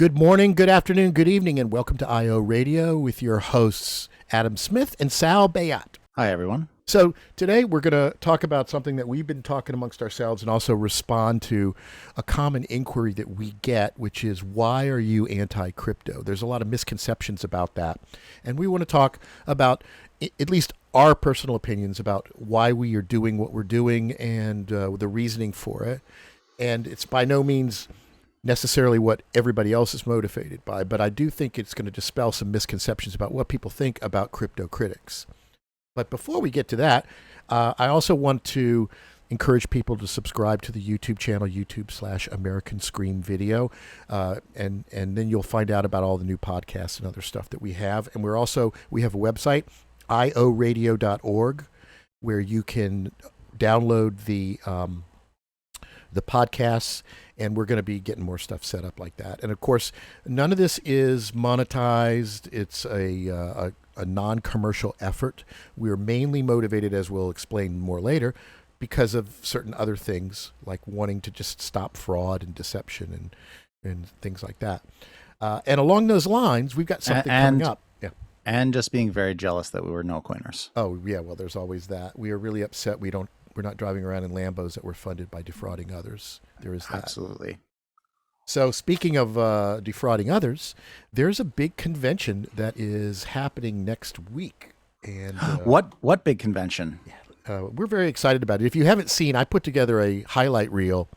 Good morning, good afternoon, good evening, and welcome to IO Radio with your hosts, Adam Smith and Sal Bayat. Hi, everyone. So today we're going to talk about something that we've been talking amongst ourselves and also respond to a common inquiry that we get, which is, why are you anti-crypto? There's a lot of misconceptions about that. And we want to talk about at least our personal opinions about why we are doing what we're doing and the reasoning for it. And it's by no means necessarily what everybody else is motivated by, but I do think it's going to dispel some misconceptions about what people think about crypto critics. But before we get to that, I also want to encourage people to subscribe to the YouTube channel, YouTube/American Scream Video, and then you'll find out about all the new podcasts and other stuff that we have. And we have a website, ioradio.org, where you can download the podcasts, and we're going to be getting more stuff set up like that. And of course, none of this is monetized. It's a non-commercial effort. We're mainly motivated, as we'll explain more later, because of certain other things, like wanting to just stop fraud and deception and things like that. And along those lines, we've got something coming up. Yeah. And just being very jealous that we were no coiners. Oh, yeah. Well, there's always that. We are really upset we're not driving around in Lambos that were funded by defrauding others. There is that. Absolutely. So speaking of defrauding others, there's a big convention that is happening next week. And what big convention? We're very excited about it. If you haven't seen, I put together a highlight reel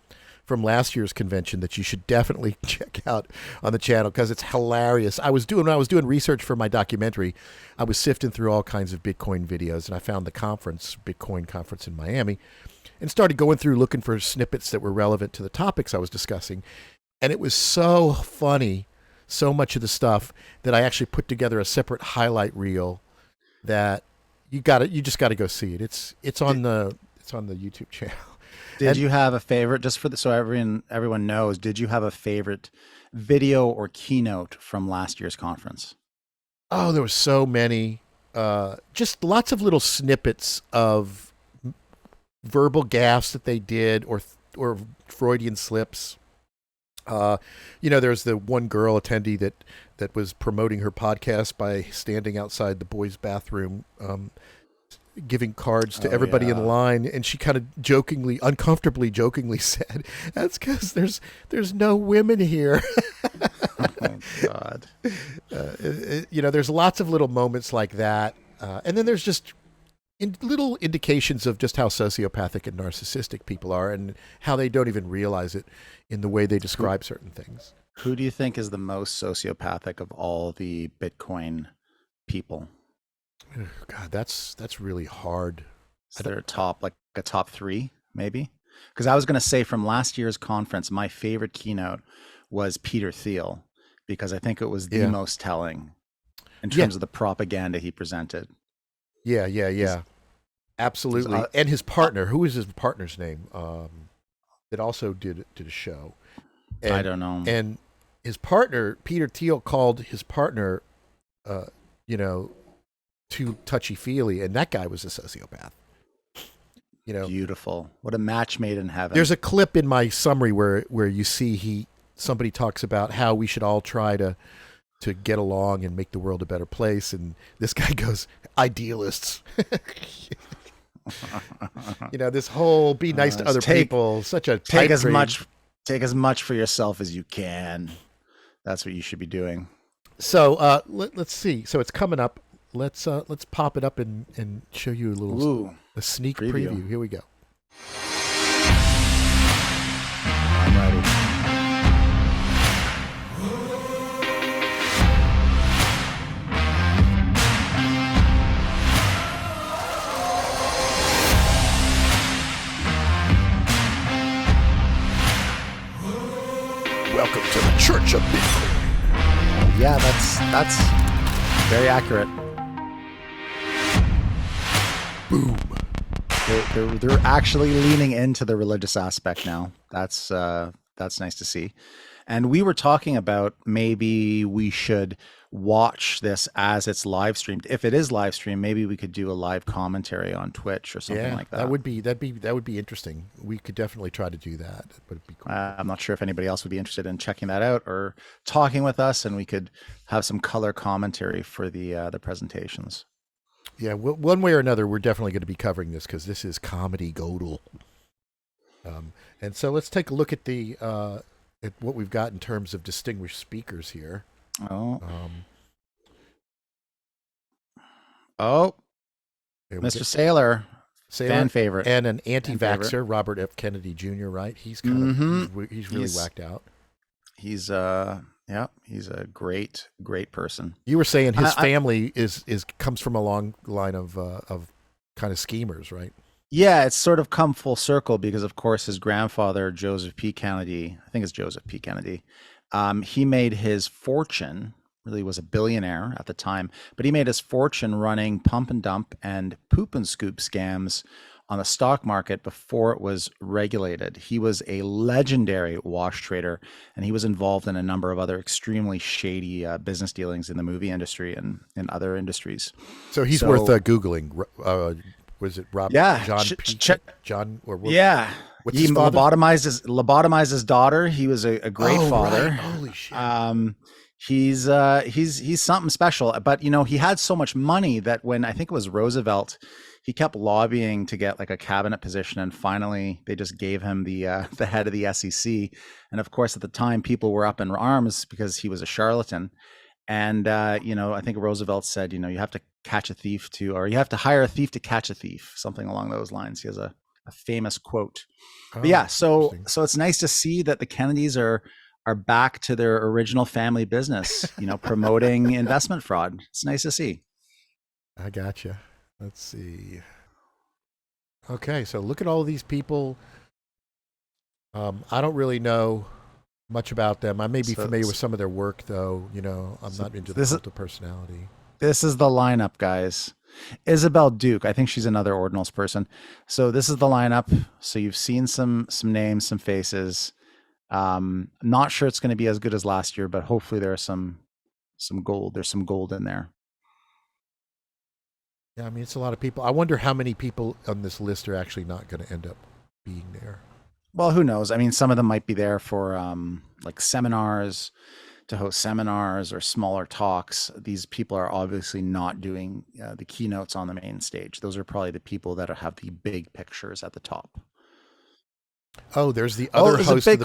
from last year's convention that you should definitely check out on the channel because it's hilarious. When I was doing research for my documentary, I was sifting through all kinds of Bitcoin videos, and I found the Bitcoin conference in Miami, and started going through looking for snippets that were relevant to the topics I was discussing. And it was so funny, so much of the stuff, that I actually put together a separate highlight reel that you just got to go see it. It's on the YouTube channel. Did you have a favorite, so everyone knows, did you have a favorite video or keynote from last year's conference? Oh, there were so many. Just lots of little snippets of verbal gaffes that they did or Freudian slips. There's the one girl attendee that was promoting her podcast by standing outside the boys' bathroom, giving cards to everybody in line, and she kind of uncomfortably jokingly said, "That's because there's no women here." Oh God! There's lots of little moments like that, and then there's just little indications of just how sociopathic and narcissistic people are, and how they don't even realize it in the way they describe certain things. Who do you think is the most sociopathic of all the Bitcoin people? God, that's really hard. Is there a top three, maybe? Because I was going to say, from last year's conference, my favorite keynote was Peter Thiel, because I think it was the most telling in terms of the propaganda he presented. Yeah. Absolutely. And his partner, who is his partner's name? That also did a show. And, I don't know. And his partner, Peter Thiel, called his partner, too touchy-feely, and that guy was a sociopath. Beautiful. What a match made in heaven. There's a clip in my summary where you see somebody talks about how we should all try to get along and make the world a better place, and this guy goes, "Idealists." This whole be nice to other people, such a take as much for yourself as you can. That's what you should be doing. So let's see. So it's coming up. Let's pop it up and show you a sneak preview. Here we go. I'm ready. Welcome to the Church of Bitcoin. Yeah, that's very accurate. Boom. They're actually leaning into the religious aspect now. That's nice to see. And we were talking about maybe we should watch this as it's live streamed. If it is live streamed, maybe we could do a live commentary on Twitch or something Yeah, like that. that would be interesting. We could definitely try to do that. But it'd be cool. I'm not sure if anybody else would be interested in checking that out or talking with us, and we could have some color commentary for the presentations. Yeah, one way or another, we're definitely going to be covering this because this is comedy godel. And so let's take a look at the at what we've got in terms of distinguished speakers here. Oh, Um, oh, here we Mr. get Sailor, Sailor fan favorite, and an fan favorite. anti-vaxxer, Robert F. Kennedy Jr. Right? He's kind of he's really whacked out. He's yeah, he's a great person. You were saying his I, family is comes from a long line of kind of schemers, right? Yeah, it's sort of come full circle because, of course, his grandfather, Joseph P. Kennedy, I think it's Joseph P. Kennedy, he made his fortune, really was a billionaire at the time, but he made his fortune running pump and dump and poop and scoop scams on the stock market before it was regulated. He was a legendary wash trader, and he was involved in a number of other extremely shady business dealings in the movie industry and in other industries. So he's worth Googling. Was it Rob? Yeah, John or what? Yeah, What's he his father? lobotomized his daughter. He was a great father. Right. Holy shit! He's something special. But you know, he had so much money that when I think it was Roosevelt, he kept lobbying to get like a cabinet position, and finally they just gave him the head of the SEC. And of course, at the time, people were up in arms because he was a charlatan. And you know, I think Roosevelt said, you know, you have to catch a thief or you have to hire a thief to catch a thief, something along those lines. He has a famous quote. But yeah, so it's nice to see that the Kennedys are back to their original family business, you know, promoting investment fraud. It's nice to see. I gotcha. Let's see. Okay, so look at all of these people. I don't really know much about them. I may be familiar with some of their work, though. You know, I'm not into the cult of personality. This is the lineup, guys. Isabel Duke, I think she's another Ordinals person. So this is the lineup. So you've seen some names, some faces. Not sure it's going to be as good as last year, but hopefully there's some gold. There's some gold in there. Yeah, I mean, it's a lot of people. I wonder how many people on this list are actually not going to end up being there. Well, who knows? I mean, some of them might be there for like seminars, to host seminars or smaller talks. These people are obviously not doing the keynotes on the main stage. Those are probably the people that have the big pictures at the top. Oh, there's the other host. There's a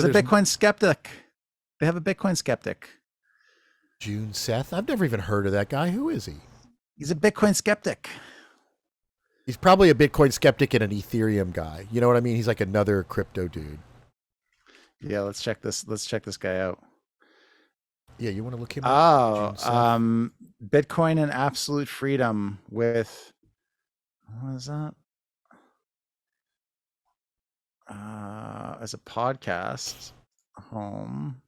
Bitcoin skeptic. They have a Bitcoin skeptic. June Seth. I've never even heard of that guy. Who is he? He's a Bitcoin skeptic. He's probably a Bitcoin skeptic and an Ethereum guy. You know what I mean? He's like another crypto dude. Yeah, let's check this guy out. Yeah, you want to look him up? Oh, Bitcoin and Absolute Freedom with, what is that? As a podcast, home.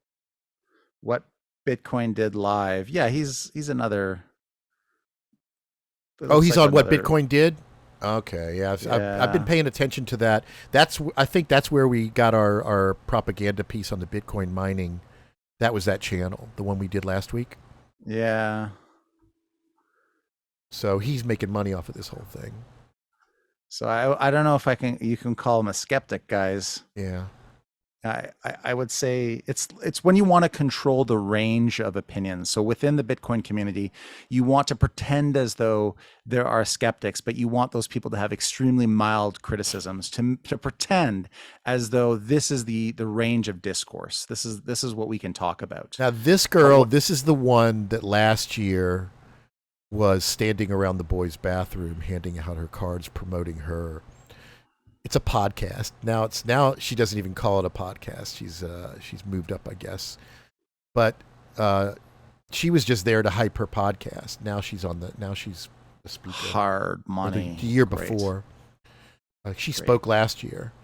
What Bitcoin did live? Yeah, he's another. Oh, he's on What Bitcoin Did. Okay, yeah, I've been paying attention to that. I think that's where we got our propaganda piece on the Bitcoin mining. That was that channel, the one we did last week. Yeah. So he's making money off of this whole thing. So I don't know if you can call him a skeptic, guys. Yeah. I would say it's when you want to control the range of opinions. So within the Bitcoin community, you want to pretend as though there are skeptics, but you want those people to have extremely mild criticisms, to pretend as though this is the range of discourse. This is what we can talk about. Now this girl, this is the one that last year was standing around the boys' bathroom handing out her cards promoting her. It's a podcast. Now she doesn't even call it a podcast. She's moved up, I guess. But she was just there to hype her podcast. Now she's a speaker. Hard money. The year before. She spoke last year.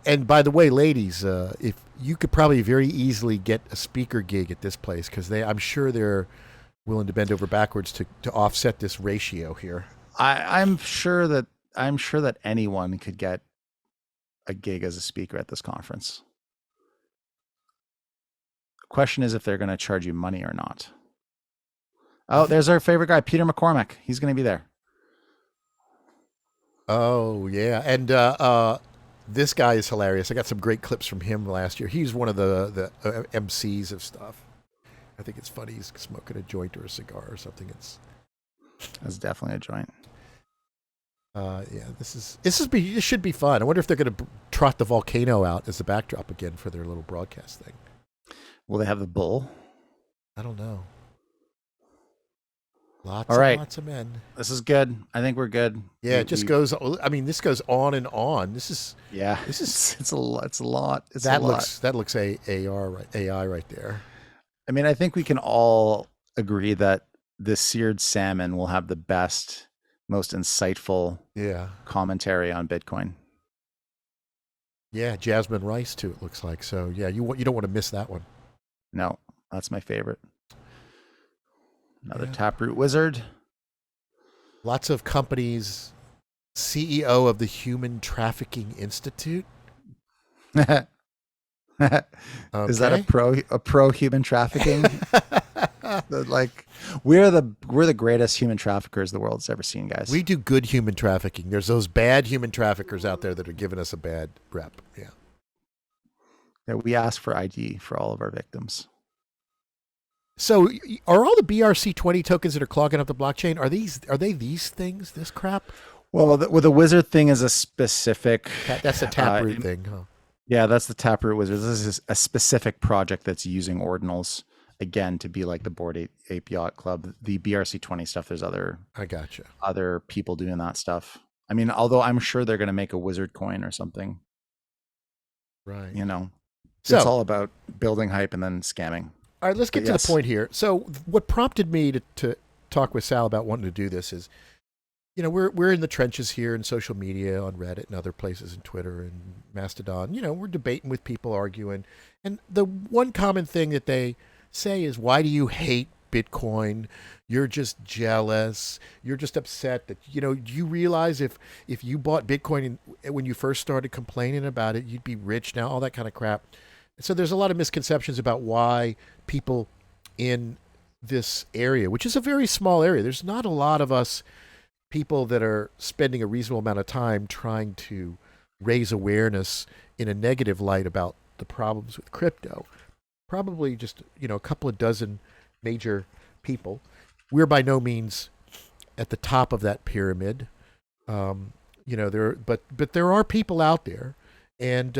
And by the way, ladies, if you could probably very easily get a speaker gig at this place, because I'm sure they're willing to bend over backwards to offset this ratio here. I'm sure that anyone could get a gig as a speaker at this conference. The question is if they're going to charge you money or not. Oh, there's our favorite guy, Peter McCormack. He's going to be there. Oh yeah, and this guy is hilarious. I got some great clips from him last year. He's one of the MCs of stuff. I think it's funny. He's smoking a joint or a cigar or something. That's definitely a joint. Yeah, this should be fun. I wonder if they're going to trot the volcano out as the backdrop again for their little broadcast thing. Will they have the bull? I don't know. Lots All and right. lots of men. This is good. I think we're good. Yeah, it just goes. I mean, this goes on and on. This is it's a lot. It's a lot. That looks AI right there. I mean, I think we can all agree that the seared salmon will have the best, most insightful commentary on Bitcoin. Yeah, Jasmine Rice too. It looks like so. Yeah, you don't want to miss that one. No, that's my favorite. Another Taproot wizard. Lots of companies. CEO of the Human Trafficking Institute. Okay. Is that a pro human trafficking? Like we're the greatest human traffickers the world's ever seen, guys. We do good human trafficking. There's those bad human traffickers out there that are giving us a bad rep. Yeah. We ask for ID for all of our victims. So are all the BRC20 tokens that are clogging up the blockchain, are they these things, this crap? Well, the wizard thing is a specific that's a Taproot thing, huh? Yeah, that's the Taproot wizard. This is a specific project that's using ordinals again to be like the Bored Ape Yacht Club. The BRC20 stuff, there's other people doing that stuff. I mean, although I'm sure they're going to make a wizard coin or something. Right. So, it's all about building hype and then scamming. All right, let's get to the point here. So what prompted me to talk with Sal about wanting to do this is, we're in the trenches here in social media, on Reddit and other places, and Twitter and Mastodon. We're debating with people, arguing. And the one common thing that they say is, why do you hate Bitcoin? You're just jealous. You're just upset that, do you realize if you bought Bitcoin when you first started complaining about it, you'd be rich now, all that kind of crap. So there's a lot of misconceptions about why people in this area, which is a very small area, there's not a lot of us people that are spending a reasonable amount of time trying to raise awareness in a negative light about the problems with crypto. Probably just, a couple of dozen major people. We're by no means at the top of that pyramid. But there are people out there, and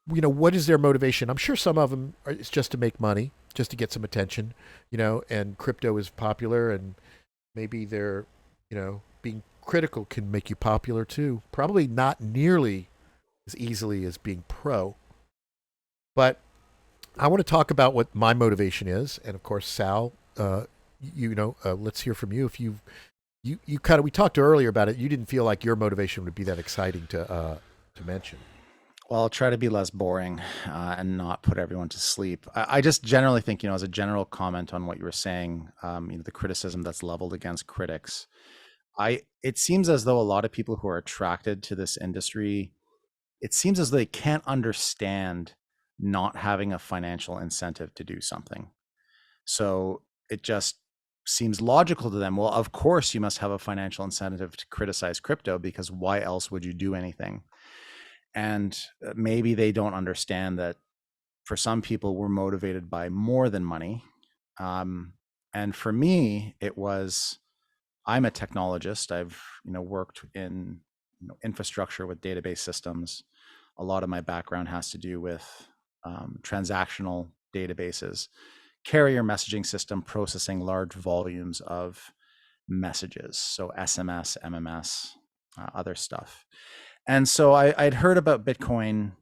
what is their motivation? I'm sure some of them it's just to make money, just to get some attention, and crypto is popular, and maybe they're, being critical can make you popular too. Probably not nearly as easily as being pro. But I want to talk about what my motivation is. And of course, Sal, let's hear from you. If you we talked earlier about it. You didn't feel like your motivation would be that exciting to mention. Well, I'll try to be less boring and not put everyone to sleep. I just generally think, as a general comment on what you were saying, the criticism that's leveled against critics, it seems as though a lot of people who are attracted to this industry, it seems as though they can't understand not having a financial incentive to do something. So it just seems logical to them. Well, of course you must have a financial incentive to criticize crypto, because why else would you do anything? And maybe they don't understand that for some people we're motivated by more than money. And for me, I'm a technologist. I've, worked in infrastructure with database systems. A lot of my background has to do with transactional databases, carrier messaging system processing large volumes of messages. So SMS, MMS, other stuff. And so I'd heard about Bitcoin,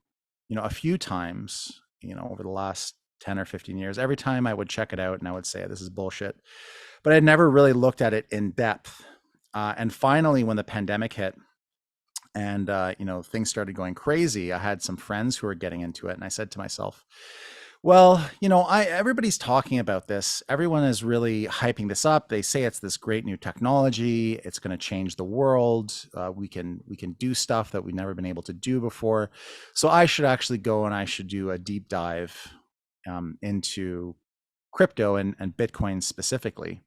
a few times, over the last 10 or 15 years. Every time I would check it out and I would say, this is bullshit. But I'd never really looked at it in depth. And finally, when the pandemic hit and, things started going crazy, I had some friends who were getting into it. And I said to myself, Well, everybody's talking about this. Everyone is really hyping this up. They say it's this great new technology. It's going to change the world. We can do stuff that we've never been able to do before. So I should actually go and I should do a deep dive into crypto and Bitcoin specifically.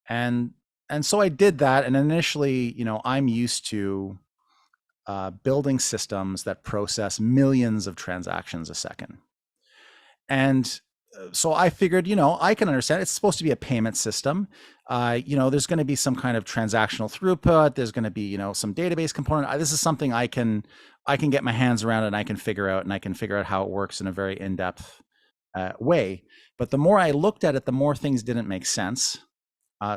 And and so I did that. And initially, I'm used to building systems that process millions of transactions a second. And so I figured, I can understand it's supposed to be a payment system. There's going to be some kind of transactional throughput. There's going to be, some database component. This is something I can get my hands around and I can figure out, and I can figure out how it works in a very in-depth way. But the more I looked at it, the more things didn't make sense.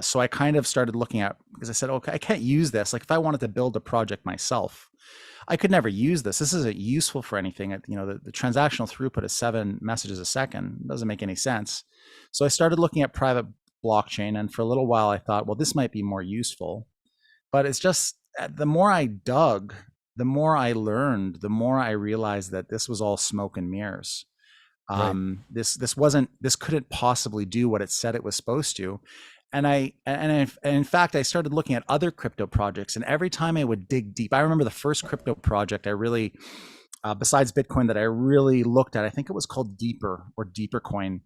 So I kind of started looking at, because I said, okay, I can't use this. Like if I wanted to build a project myself, I could never use this. This isn't useful for anything. The transactional throughput is 7 messages a second. It doesn't make any sense. So I started looking at private blockchain, and for a little while I thought, well, this might be more useful. But it's just the more I dug, the more I learned, the more I realized that this was all smoke and mirrors. Right. This couldn't possibly do what it said it was supposed to. And in fact, I started looking at other crypto projects, and every time I would dig deep, I remember the first crypto project I really, besides Bitcoin, that I really looked at. I think it was called Deeper or Deeper Coin,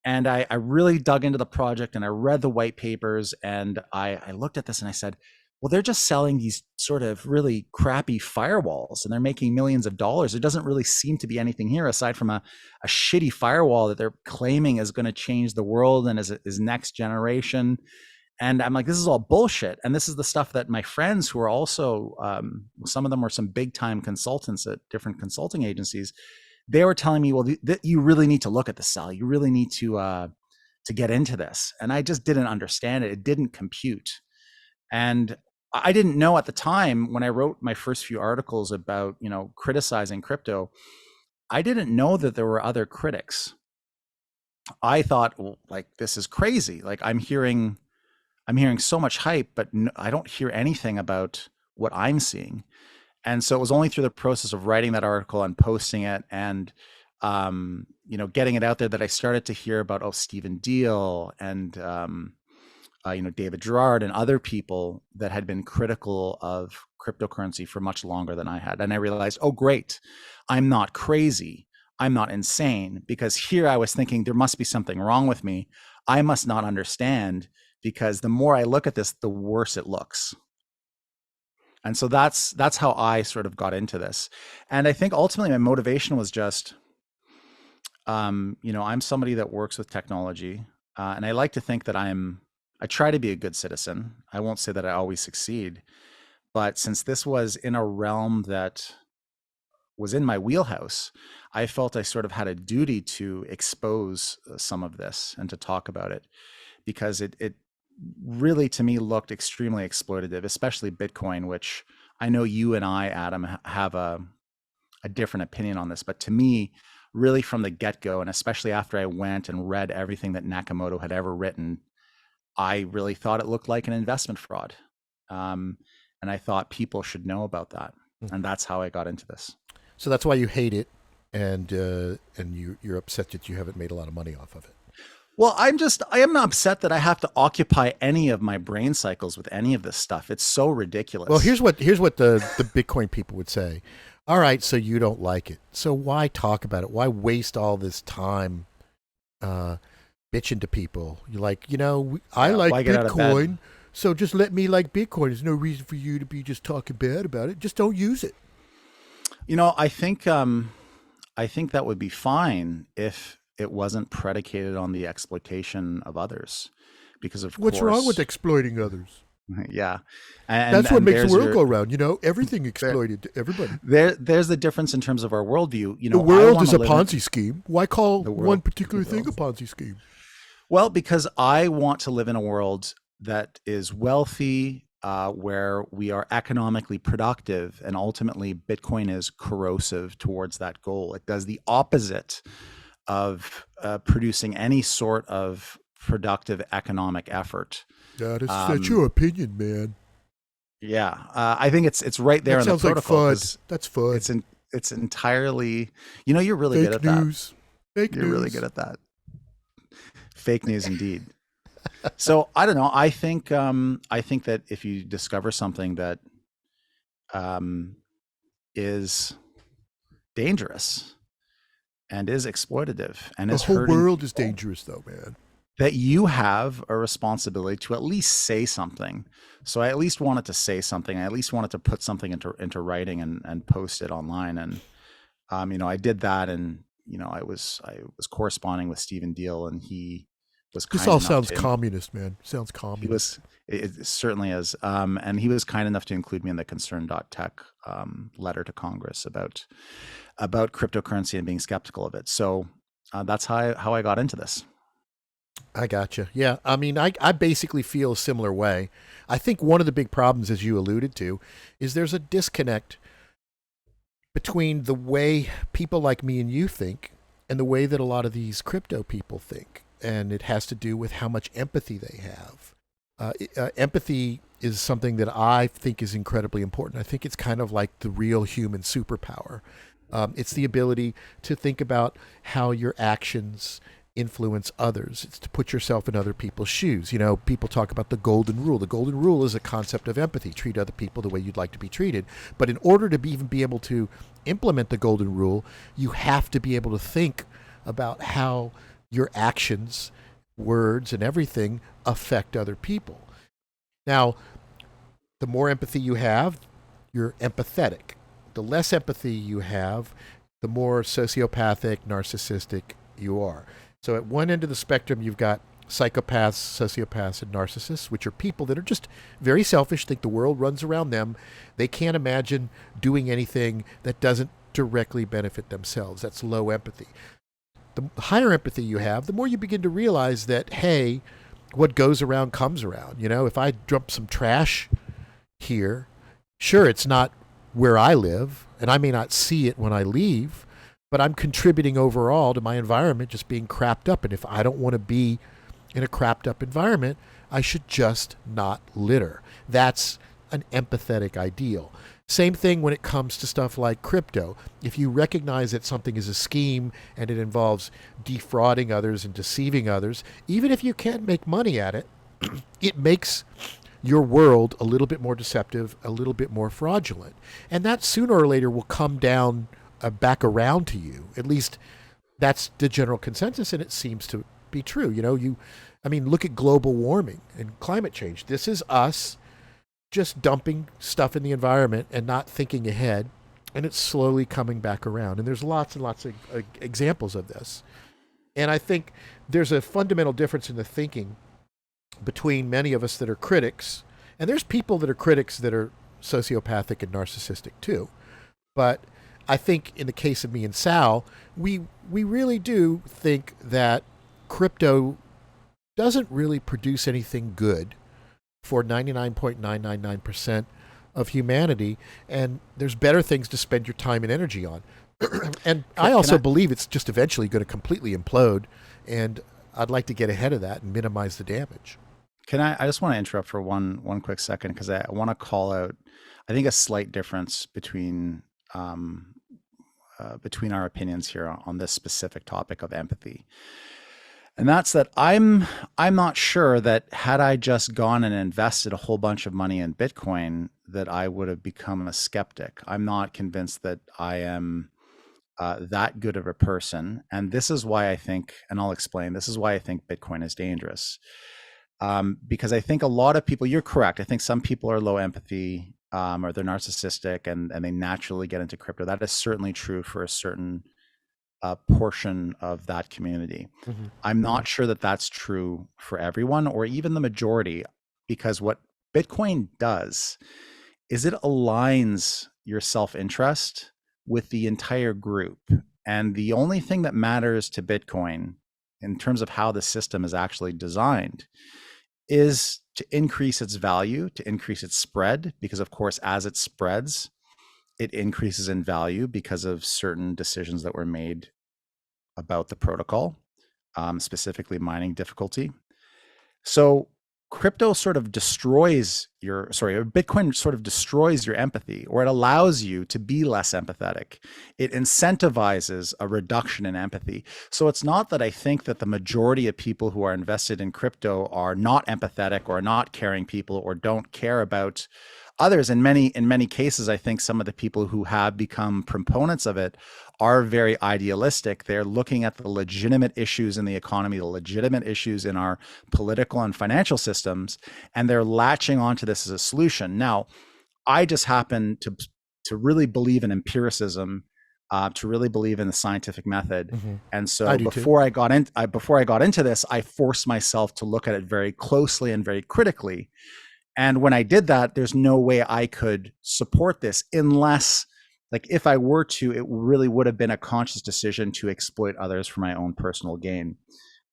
and I really dug into the project and I read the white papers, and I looked at this and I said, well, they're just selling these sort of really crappy firewalls and they're making millions of dollars. There doesn't really seem to be anything here aside from a shitty firewall that they're claiming is going to change the world and is next generation. And I'm like, this is all bullshit. And this is the stuff that my friends who are also, some of them were some big time consultants at different consulting agencies, they were telling me, well, you really need to look at the cell. You really need to get into this. And I just didn't understand it. It didn't compute. And I didn't know at the time when I wrote my first few articles about, criticizing crypto, I didn't know that there were other critics. I thought, well, like, this is crazy. Like I'm hearing so much hype, but I don't hear anything about what I'm seeing. And so it was only through the process of writing that article and posting it and, getting it out there that I started to hear about, Stephen Deal and, David Gerard and other people that had been critical of cryptocurrency for much longer than I had. And I realized, oh, great, I'm not crazy. I'm not insane, because here I was thinking there must be something wrong with me. I must not understand, because the more I look at this, the worse it looks. And so that's how I sort of got into this. And I think ultimately my motivation was just, I'm somebody that works with technology, and I like to think that I try to be a good citizen. I won't say that I always succeed, but since this was in a realm that was in my wheelhouse, I felt I sort of had a duty to expose some of this and to talk about it, because it really to me looked extremely exploitative, especially Bitcoin, which I know you and I, Adam, have a different opinion on this, but to me, really from the get-go, and especially after I went and read everything that Nakamoto had ever written, I really thought it looked like an investment fraud. And I thought people should know about that. And that's how I got into this. So that's why you hate it, and you're upset that you haven't made a lot of money off of it. Well, I am not upset that I have to occupy any of my brain cycles with any of this stuff. It's so ridiculous. Well, here's what the Bitcoin people would say. All right, so you don't like it. So why talk about it? Why waste all this time bitching to people? You're like, I like Bitcoin, so just let me like Bitcoin. There's no reason for you to be just talking bad about it. Just don't use it. I think that would be fine if it wasn't predicated on the exploitation of others, because of what's course, wrong with exploiting others? Yeah, that's what makes the world go round. Everything exploited to everybody. There's the difference in terms of our worldview. The world is a Ponzi scheme. Why call one particular thing a Ponzi scheme? Well, because I want to live in a world that is wealthy, where we are economically productive, and ultimately Bitcoin is corrosive towards that goal. It does the opposite of producing any sort of productive economic effort. That's your opinion, man. Yeah, I think it's right there in the protocol. Like FUD. That's FUD. It's entirely, you're really fake good at news. Fake You're really good news. at that. Fake news indeed. So I don't know. I think that if you discover something that um, is dangerous and is exploitative and The is whole hurting world is people, dangerous, though, man. that you have a responsibility to at least say something. So I at least wanted to say something. I at least wanted to put something into writing and post it online. And I did that, and I was corresponding with Stephen Deal, and he was This kind all enough sounds to communist, man. Sounds he communist. was it certainly is, and he was kind enough to include me in the concern.tech letter to Congress about cryptocurrency and being skeptical of it. So that's how I got into this. I gotcha. Yeah. I mean, I basically feel a similar way. I think one of the big problems, as you alluded to, is there's a disconnect between the way people like me and you think and the way that a lot of these crypto people think. And it has to do with how much empathy they have. Empathy is something that I think is incredibly important. I think it's kind of like the real human superpower. It's the ability to think about how your actions influence others. It's to put yourself in other people's shoes. You know, people talk about the golden rule. The golden rule is a concept of empathy. Treat other people the way you'd like to be treated. But in order to even be able to implement the golden rule, you have to be able to think about how your actions, words, and everything affect other people. Now, the more empathy you have, you're empathetic. The less empathy you have, the more sociopathic, narcissistic you are. So at one end of the spectrum, you've got psychopaths, sociopaths, and narcissists, which are people that are just very selfish, think the world runs around them. They can't imagine doing anything that doesn't directly benefit themselves. That's low empathy. The higher empathy you have, the more you begin to realize that, hey, what goes around comes around. You know, if I dump some trash here, sure, it's not where I live, and I may not see it when I leave, but I'm contributing overall to my environment just being crapped up. And if I don't want to be in a crapped up environment, I should just not litter. That's an empathetic ideal. Same thing when it comes to stuff like crypto. If you recognize that something is a scheme and it involves defrauding others and deceiving others, even if you can't make money at it, it makes your world a little bit more deceptive, a little bit more fraudulent. And that sooner or later will come down back around to you. At least that's the general consensus, and it seems to be true. I mean, look at global warming and climate change. This is us just dumping stuff in the environment and not thinking ahead, and it's slowly coming back around. And there's lots and lots of examples of this. And I think there's a fundamental difference in the thinking between many of us that are critics, and there's people that are critics that are sociopathic and narcissistic too. But I think in the case of me and Sal, we really do think that crypto doesn't really produce anything good for 99.999% of humanity, and there's better things to spend your time and energy on. And I Can also I believe it's just eventually going to completely implode, and I'd like to get ahead of that and minimize the damage. I just want to interrupt for one quick second, because I want to call out, I think, a slight difference um, between our opinions here on this specific topic of empathy. And that's that I'm not sure that had I just gone and invested a whole bunch of money in Bitcoin, that I would have become a skeptic. I'm not convinced that I am that good of a person. And this is why I think, and I'll explain, this is why I think Bitcoin is dangerous. Because I think a lot of people, you're correct. I think some people are low empathy, or they're narcissistic, and they naturally get into crypto. That is certainly true for a certain portion of that community. Mm-hmm. I'm not sure that that's true for everyone or even the majority, because what Bitcoin does is it aligns your self interest with the entire group. And the only thing that matters to Bitcoin in terms of how the system is actually designed is to increase its value, to increase its spread, because of course, as it spreads, it increases in value because of certain decisions that were made about the protocol, specifically mining difficulty. So crypto sort of destroys your sorry or Bitcoin sort of destroys your empathy, or it allows you to be less empathetic. It incentivizes a reduction in empathy. So it's not that I think that the majority of people who are invested in crypto are not empathetic or not caring people or don't care about others. In many cases, I think some of the people who have become proponents of it are very idealistic. They're looking at the legitimate issues in the economy, the legitimate issues in our political and financial systems, and they're latching onto this as a solution. Now, I just happen to really believe in empiricism, to really believe in the scientific method, Mm-hmm. and I so do too. before I got into this, I forced myself to look at it very closely and very critically. And when I did that, there's no way I could support this unless, like, if I were to, it really would have been a conscious decision to exploit others for my own personal gain.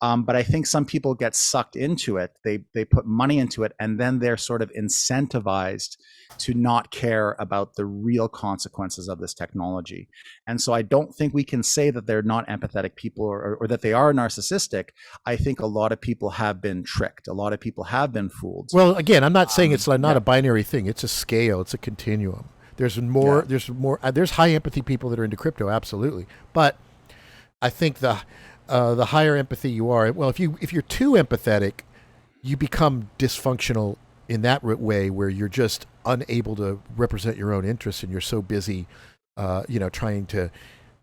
But I think some people get sucked into it. They put money into it, and then they're sort of incentivized to not care about the real consequences of this technology. And so I don't think we can say that they're not empathetic people, or that they are narcissistic. I think a lot of people have been tricked. A lot of people have been fooled. Well, again, I'm not saying it's not Yeah, a binary thing. It's a scale. It's a continuum. There's more. yeah, There's more. There's high empathy people that are into crypto, absolutely. But I think the higher empathy you are, well, if you're too empathetic, you become dysfunctional in that way, where you're just unable to represent your own interests, and you're so busy, trying to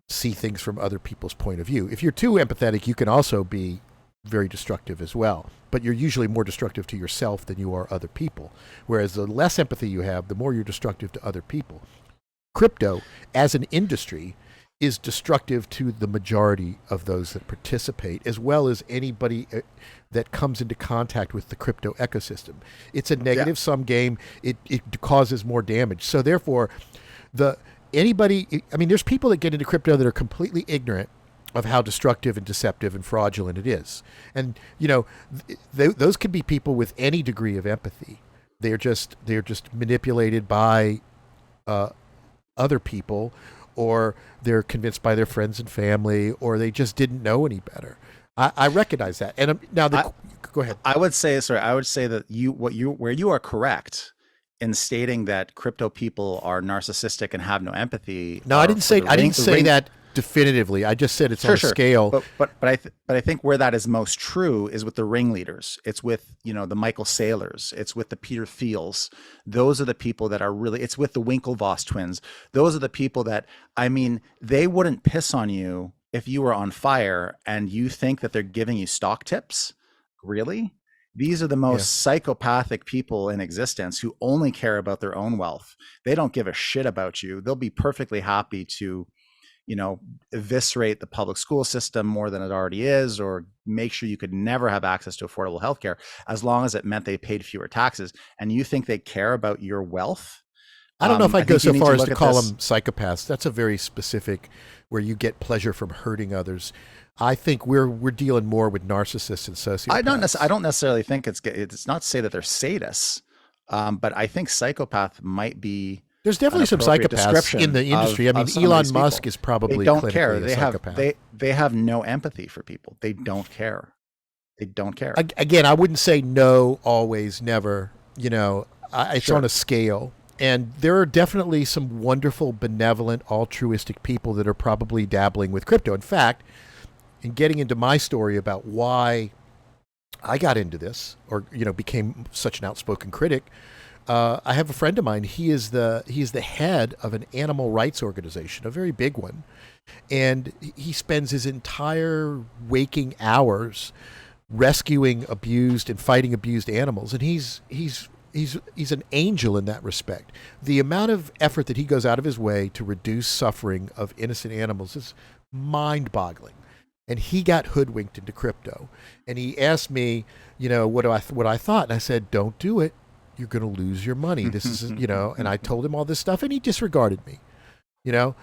see things from other people's point of view. If you're too empathetic, you can also be very destructive as well. But you're usually more destructive to yourself than you are other people. Whereas the less empathy you have, the more you're destructive to other people. Crypto, as an industry, is destructive to the majority of those that participate, as well as anybody that comes into contact with the crypto ecosystem. It's a yeah, negative sum game. It causes more damage. So therefore, the anybody. I mean, there's people that get into crypto that are completely ignorant of how destructive and deceptive and fraudulent it is, and those could be people with any degree of empathy. They're just manipulated by uh, other people, or they're convinced by their friends and family, or they just didn't know any better. I recognize that. And now, I, go ahead. I would say, sorry, I would say that where you are correct in stating that crypto people are narcissistic and have no empathy No, I are didn't for say the I didn't the say that definitively. I just said it's on Sure, a sure. scale. But I think where that is most true is with the ringleaders. It's with, the Michael Saylors. It's with the Peter Thiels. Those are the people that are really, it's with the Winklevoss twins. Those are the people that, I mean, they wouldn't piss on you if you were on fire, and you think that they're giving you stock tips. Really? These are the Yeah. most psychopathic people in existence, who only care about their own wealth. They don't give a shit about you. They'll be perfectly happy to, eviscerate the public school system more than it already is, or make sure you could never have access to affordable healthcare, as long as it meant they paid fewer taxes. And you think they care about your wealth? I don't know if I I'd go think you so need to far as look to at call this. them psychopaths. That's a very specific, where you get pleasure from hurting others. I think we're dealing more with narcissists and I sociopaths. don't necessarily think it's not to say that they're sadists, but I think psychopath might be There's an definitely some appropriate psychopaths in description the industry. I mean, of some of Elon these Musk people. is They probably don't care. clinically a psychopath. They have no empathy for people. They don't care. They don't care. Again, I wouldn't say no, always, never. It's on Sure. a scale. And there are definitely some wonderful, benevolent, altruistic people that are probably dabbling with crypto. In fact, in getting into my story about why I got into this, or became such an outspoken critic, I have a friend of mine. He is the head of an animal rights organization, a very big one, and he spends his entire waking hours rescuing abused and fighting abused animals, and he's an angel in that respect. The amount of effort that he goes out of his way to reduce suffering of innocent animals is mind-boggling. And he got hoodwinked into crypto, and he asked me, what I thought, and I said, "Don't do it. You're going to lose your money. This is, And I told him all this stuff, and he disregarded me, you know,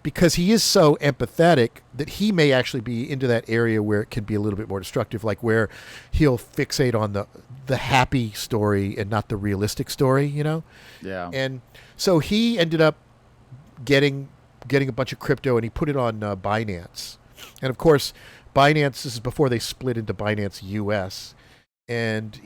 because he is so empathetic that he may actually be into that area where it can be a little bit more destructive, like where he'll fixate on the happy story and not the realistic story. Yeah. And so he ended up getting a bunch of crypto, and he put it on Binance. And of course, Binance, this is before they split into Binance US. And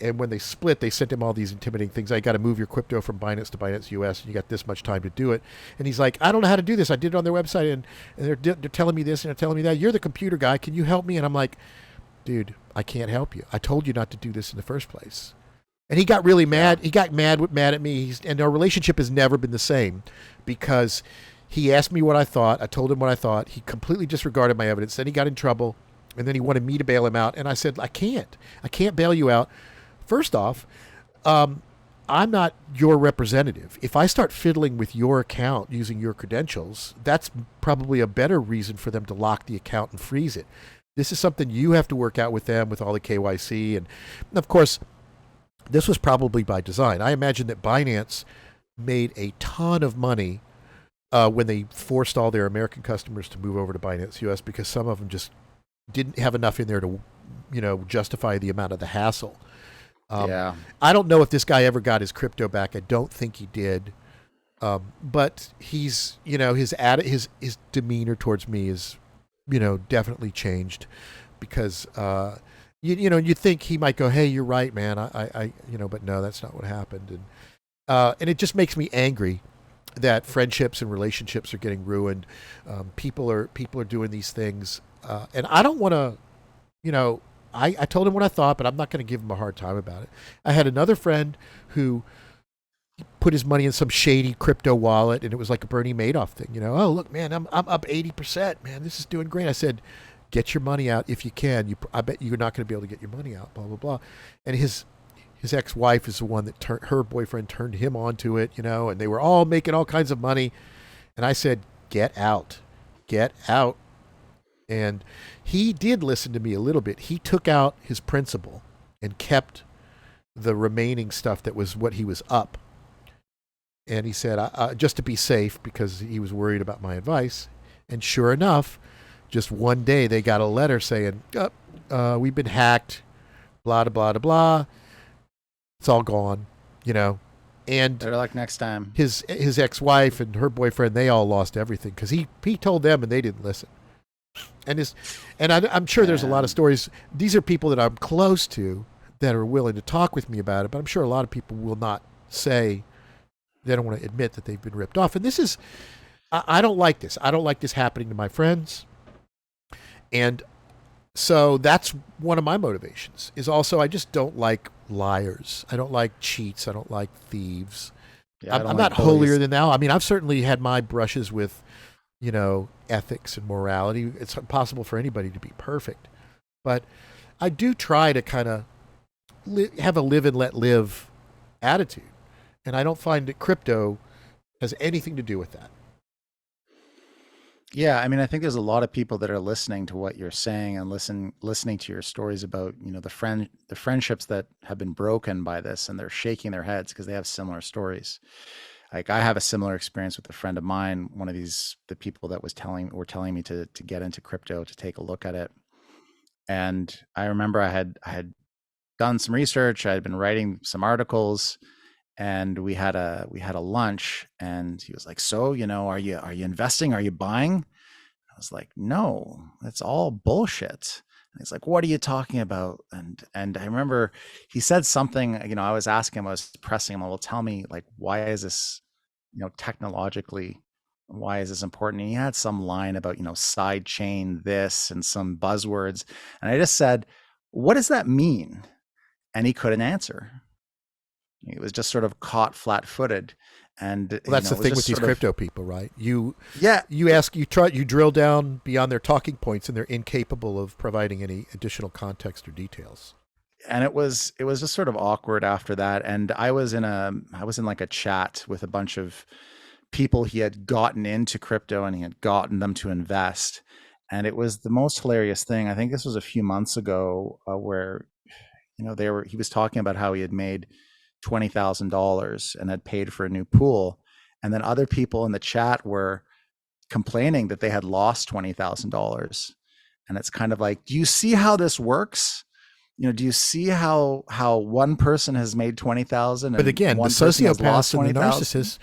when they split, they sent him all these intimidating things. I got to move your crypto from Binance to Binance US, and you got this much time to do it. And he's like, I don't know how to do this. I did it on their website, and they're telling me this and they're telling me that. You're the computer guy. Can you help me? And I'm like, dude, I can't help you. I told you not to do this in the first place. And he got really Yeah. mad. He got mad at me. And our relationship has never been the same because he asked me what I thought. I told him what I thought. He completely disregarded my evidence. Then he got in trouble, and then he wanted me to bail him out. And I said, I can't. I can't bail you out. First off, I'm not your representative. If I start fiddling with your account using your credentials, that's probably a better reason for them to lock the account and freeze it. This is something you have to work out with them with all the KYC. And of course, this was probably by design. I imagine that Binance made a ton of money when they forced all their American customers to move over to Binance US because some of them just didn't have enough in there to, justify the amount of the hassle. Yeah. I don't know if this guy ever got his crypto back. I don't think he did. But he's, his demeanor towards me is, definitely changed because, you think he might go, hey, you're right, man. But no, that's not what happened. And it just makes me angry that friendships and relationships are getting ruined. People are doing these things. And I don't want to, I told him what I thought, but I'm not going to give him a hard time about it. I had another friend who put his money in some shady crypto wallet, and it was like a Bernie Madoff thing. Oh look, man, I'm up 80%. Man, this is doing great. I said, get your money out if you can. I bet you're not going to be able to get your money out. Blah blah blah. And his ex-wife is the one that her boyfriend turned him onto it. And they were all making all kinds of money. And I said, get out, get out. And he did listen to me a little bit. He took out his principal and kept the remaining stuff that was what he was up. And he said, just to be safe, because he was worried about my advice. And sure enough, just one day they got a letter saying, we've been hacked, blah, blah, blah, blah. It's all gone, And They're like, next time. his ex-wife and her boyfriend, they all lost everything because he told them and they didn't listen. I'm sure there's a lot of stories. These are people that I'm close to that are willing to talk with me about it, but I'm sure a lot of people will not say, they don't want to admit that they've been ripped off. And this is, I don't like this. I don't like this happening to my friends. And so that's one of my motivations is also, I just don't like liars. I don't like cheats. I don't like thieves. Yeah, I'm not holier than thou. I mean, I've certainly had my brushes with, ethics and morality. It's impossible for anybody to be perfect. But I do try to kind of have a live and let live attitude. And I don't find that crypto has anything to do with that. Yeah, I mean, I think there's a lot of people that are listening to what you're saying and listening to your stories about, the friendships that have been broken by this, and they're shaking their heads because they have similar stories. Like I have a similar experience with a friend of mine, one of the people that were telling me to get into crypto, to take a look at it. And I remember I had done some research, I had been writing some articles, and we had a lunch, and he was like, so, are you investing? Are you buying? I was like, no, that's all bullshit. And he's like, what are you talking about? And I remember he said something, I was asking him, I was pressing him, well, tell me, like, why is this, technologically, why is this important? And he had some line about, side chain this and some buzzwords. And I just said, what does that mean? And he couldn't answer. He was just sort of caught flat-footed. And well, that's the thing with these crypto people, right? You drill down beyond their talking points, and they're incapable of providing any additional context or details. And it was just sort of awkward after that. And I was in like a chat with a bunch of people he had gotten into crypto, and he had gotten them to invest. And it was the most hilarious thing. I think this was a few months ago, where he was talking about how he had made $20,000 and had paid for a new pool, and then other people in the chat were complaining that they had lost $20,000. And it's kind of like, do you see how this works? Do you see how one person has made 20,000? But again, the sociopaths and the narcissists,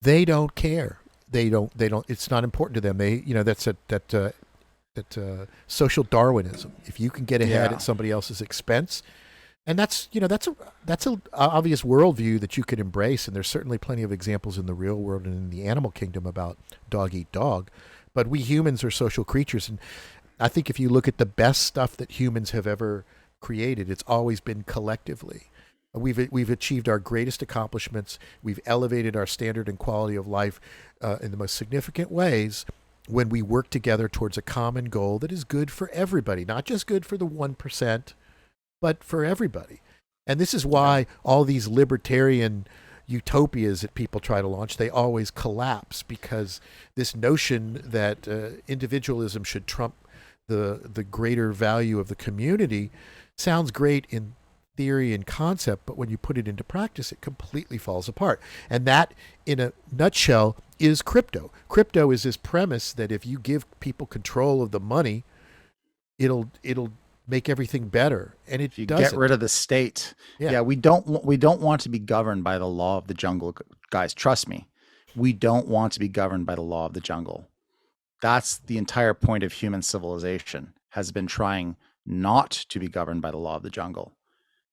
they don't care. They don't. It's not important to them. That's that social Darwinism. If you can get ahead at somebody else's expense, And that's a obvious worldview that you could embrace, and there's certainly plenty of examples in the real world and in the animal kingdom about dog eat dog. But we humans are social creatures, and I think if you look at the best stuff that humans have ever created, it's always been collectively. We've achieved our greatest accomplishments. We've elevated our standard and quality of life in the most significant ways when we work together towards a common goal that is good for everybody, not just good for the 1%, but for everybody. And this is Yeah. why all these libertarian utopias that people try to launch, they always collapse, because this notion that individualism should trump the greater value of the community sounds great in theory and concept, but when you put it into practice, it completely falls apart. And that, in a nutshell, is crypto. Crypto is this premise that if you give people control of the money, it'll make everything better, and it If you get rid doesn't. of the state, Yeah. yeah, we don't want to be governed by the law of the jungle, guys. Trust me, we don't want to be governed by the law of the jungle. That's the entire point of human civilization, has been trying not to be governed by the law of the jungle,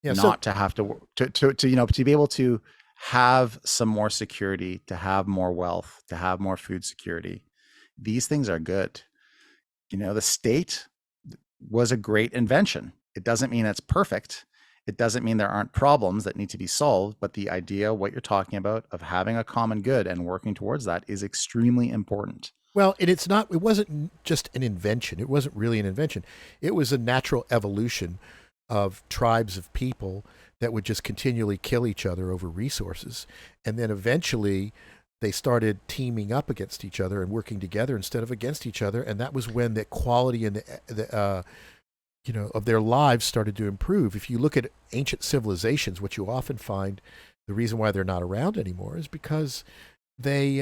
Yeah. So not to have to be able to have some more security, to have more wealth, to have more food security. These things are good. The state was a great invention. It doesn't mean it's perfect. It doesn't mean there aren't problems that need to be solved, but the idea, what you're talking about, of having a common good and working towards that is extremely important. well, and it's not. It wasn't just an invention. It wasn't really an invention. It was a natural evolution of tribes of people that would just continually kill each other over resources, and then eventually they started teaming up against each other and working together instead of against each other, and that was when the quality and the of their lives started to improve. If you look at ancient civilizations, what you often find, the reason why they're not around anymore is because they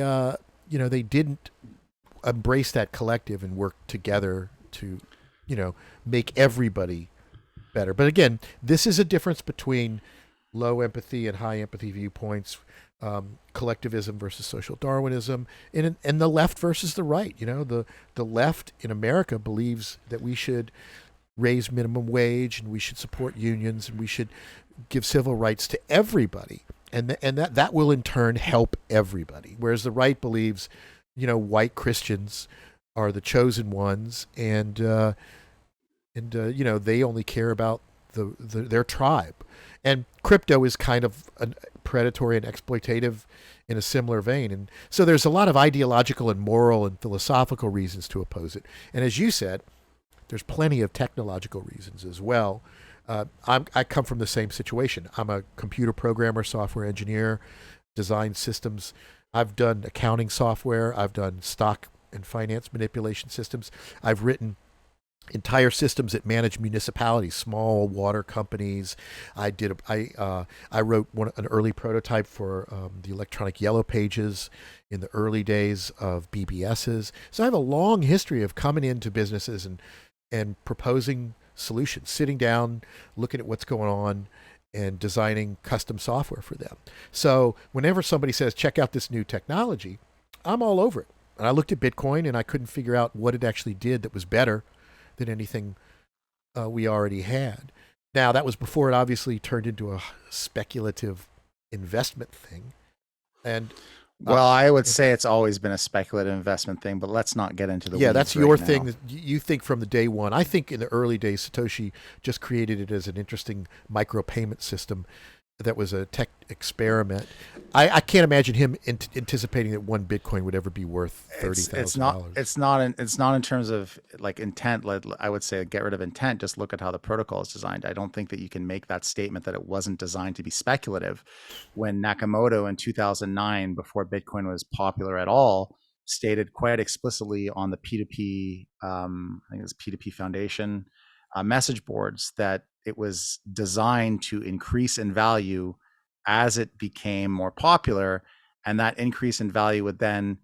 didn't embrace that collective and work together to, you know, make everybody better. But again, this is a difference between low empathy and high empathy viewpoints, collectivism versus social Darwinism, and the left versus the right. The left in America believes that we should raise minimum wage and we should support unions and we should give civil rights to everybody, and that will in turn help everybody. Whereas the right believes, white Christians are the chosen ones, and they only care about their tribe. And crypto is kind of a predatory and exploitative in a similar vein. And so there's a lot of ideological and moral and philosophical reasons to oppose it. And as you said, there's plenty of technological reasons as well. I come from the same situation. I'm a computer programmer, software engineer, design systems. I've done accounting software. I've done stock and finance manipulation systems. I've written entire systems that manage municipalities, small water companies. I wrote an early prototype for the electronic yellow pages in the early days of BBSs. So I have a long history of coming into businesses and proposing solutions, sitting down, looking at what's going on, and designing custom software for them. So whenever somebody says, check out this new technology, I'm all over it. And I looked at Bitcoin and I couldn't figure out what it actually did that was better than anything we already had. Now, that was before it obviously turned into a speculative investment thing. And Well, I would say it's always been a speculative investment thing, but let's not get into the yeah, weeds that's your right thing now. that you think from the day one. I think in the early days, Satoshi just created it as an interesting micropayment system that was a tech experiment. I can't imagine him anticipating that one Bitcoin would ever be worth thirty It's thousand not dollars. in terms of like intent. I would say get rid of intent. Just look at how the protocol is designed. I don't think that you can make that statement that it wasn't designed to be speculative when Nakamoto in 2009, before Bitcoin was popular at all, stated quite explicitly on the P2P, I think it was P2P Foundation message boards, that it was designed to increase in value as it became more popular, and that increase in value would then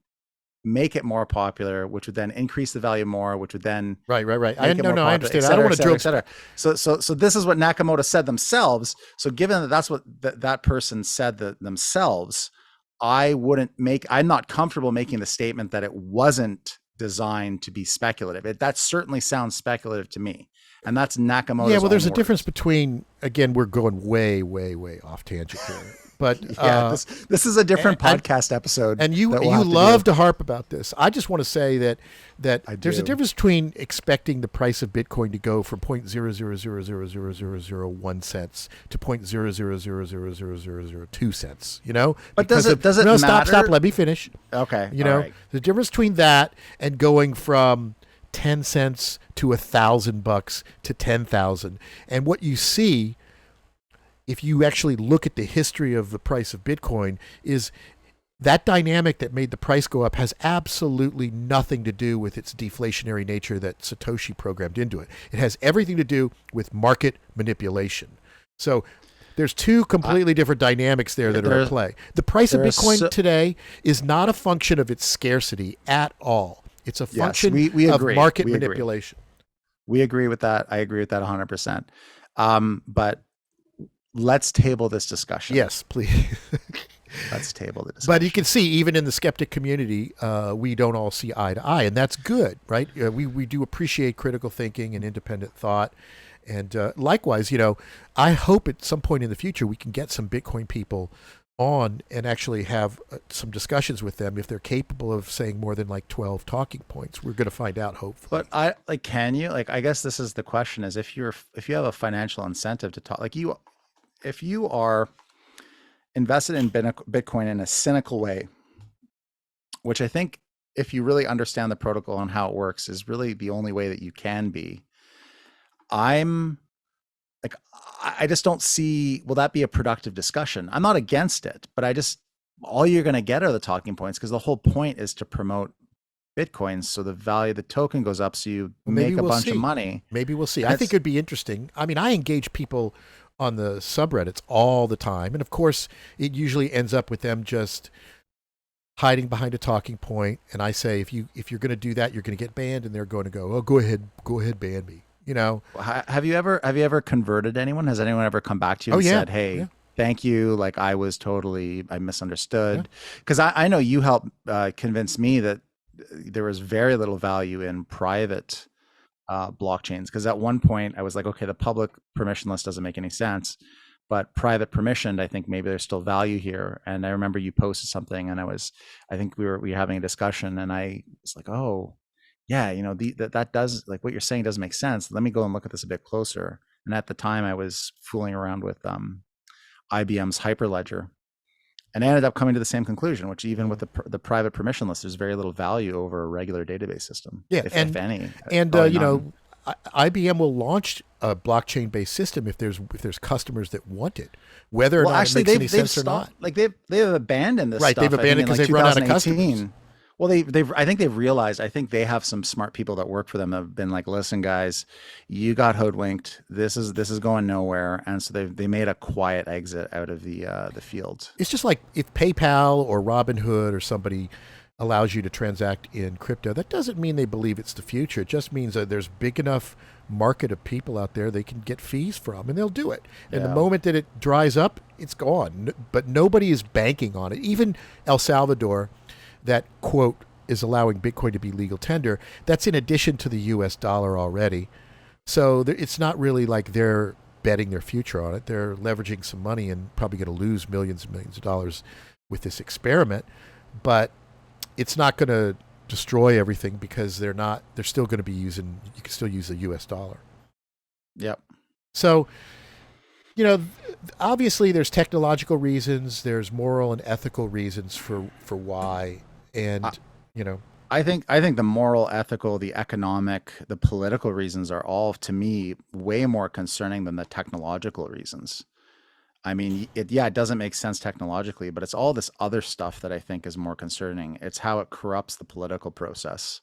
make it more popular, which would then increase the value more, which would then Right. make it more I popular, et understand. I don't cetera, et want to cetera, drill. et cetera. So this is what Nakamoto said themselves. So given that that's what that person said themselves, I'm not comfortable making the statement that it wasn't designed to be speculative. That certainly sounds speculative to me. And that's Yeah, Nakamoto's well, there's own a difference words. between, again, we're going way, way, way off tangent here. But Yeah, this is a different and podcast episode and you that we'll you have to love do. to harp about this. I just want to say that I there's a do. difference between expecting the price of Bitcoin to go from 0.000000001 cents to 0.0000002 cents. You know, But because of does it no, stop. matter? Let me finish. Okay, You all know, right. the difference between that and going from 10 cents to $1,000 to 10,000, and what you see if you actually look at the history of the price of Bitcoin is that dynamic that made the price go up has absolutely nothing to do with its deflationary nature that Satoshi programmed into it. It has everything to do with market manipulation. So there's two I, completely different dynamics there that are at there, play. The price of there is Bitcoin so, today is not a function of its scarcity at all. It's a yes, function we of agree. market We agree. manipulation. We agree with that. I agree with that 100%. But let's table this discussion. Yes, please. Let's table the But you can discussion. see, even in the skeptic community, we don't all see eye to eye, and that's good, right? We do appreciate critical thinking and independent thought, and likewise, I hope at some point in the future we can get some Bitcoin people on and actually have some discussions with them if they're capable of saying more than like 12 talking points. We're going to find out, hopefully. But can you, I guess this is the question, is if you have a financial incentive to talk, if you are invested in Bitcoin in a cynical way, which I think, if you really understand the protocol and how it works, is really the only way that you can be. I'm like, I just don't see, will that be a productive discussion? I'm not against it, but all you're going to get are the talking points, because the whole point is to promote Bitcoin. So the value of the token goes up. So you Well, maybe make a we'll bunch of see. money. Maybe we'll see. And I think it'd be interesting. I mean, I engage people on the subreddits all the time, and of course, it usually ends up with them just hiding behind a talking point. And I say, if you're going to do that, you're going to get banned, and they're going to go, oh, go ahead, ban me. have you ever converted anyone? Has anyone ever come back to you Oh and yeah, said, yeah, hey, thank you, like I yeah. misunderstood? Because I know you helped convince me that there was very little value in private blockchains. Because at one point I was like, okay, the public permissionless doesn't make any sense, but private permissioned, I think maybe there's still value here. And I remember you posted something, and I think we were having a discussion, and I was like, oh yeah, that does, like, what you're saying does make sense. Let me go and look at this a bit closer. And at the time I was fooling around with IBM's Hyperledger, and I ended up coming to the same conclusion, which even with Mm. the private permissionless, there's very little value over a regular database system, Yeah, if any, and probably none. IBM will launch a blockchain-based system if there's customers that want it, whether or Well, not it actually, makes any they've sense or stopped. not. Like they've abandoned this Right? They've stuff. I think abandoned in because like they've run out of customers. 2018. Well, I think they've realized. I think they have some smart people that work for them that have been like, listen, guys, you got hoodwinked. This is going nowhere, and so they made a quiet exit out of the field. It's just like if PayPal or Robinhood or somebody allows you to transact in crypto, that doesn't mean they believe it's the future. It just means that there's big enough market of people out there they can get fees from, and they'll do it. And the Yeah. moment that it dries up, it's gone. But nobody is banking on it. Even El Salvador, that quote is allowing Bitcoin to be legal tender. That's in addition to the U.S. dollar already. So it's not really like they're betting their future on it. They're leveraging some money and probably going to lose millions and millions of dollars with this experiment. But it's not going to destroy everything because they're still going to be using, you can still use the US dollar. Yep. So, you know, obviously there's technological reasons, there's moral and ethical reasons for why. I, And, you know, I think the moral, ethical, the economic, the political reasons are all, to me, way more concerning than the technological reasons. I mean, it doesn't make sense technologically, but it's all this other stuff that I think is more concerning. It's how it corrupts the political process.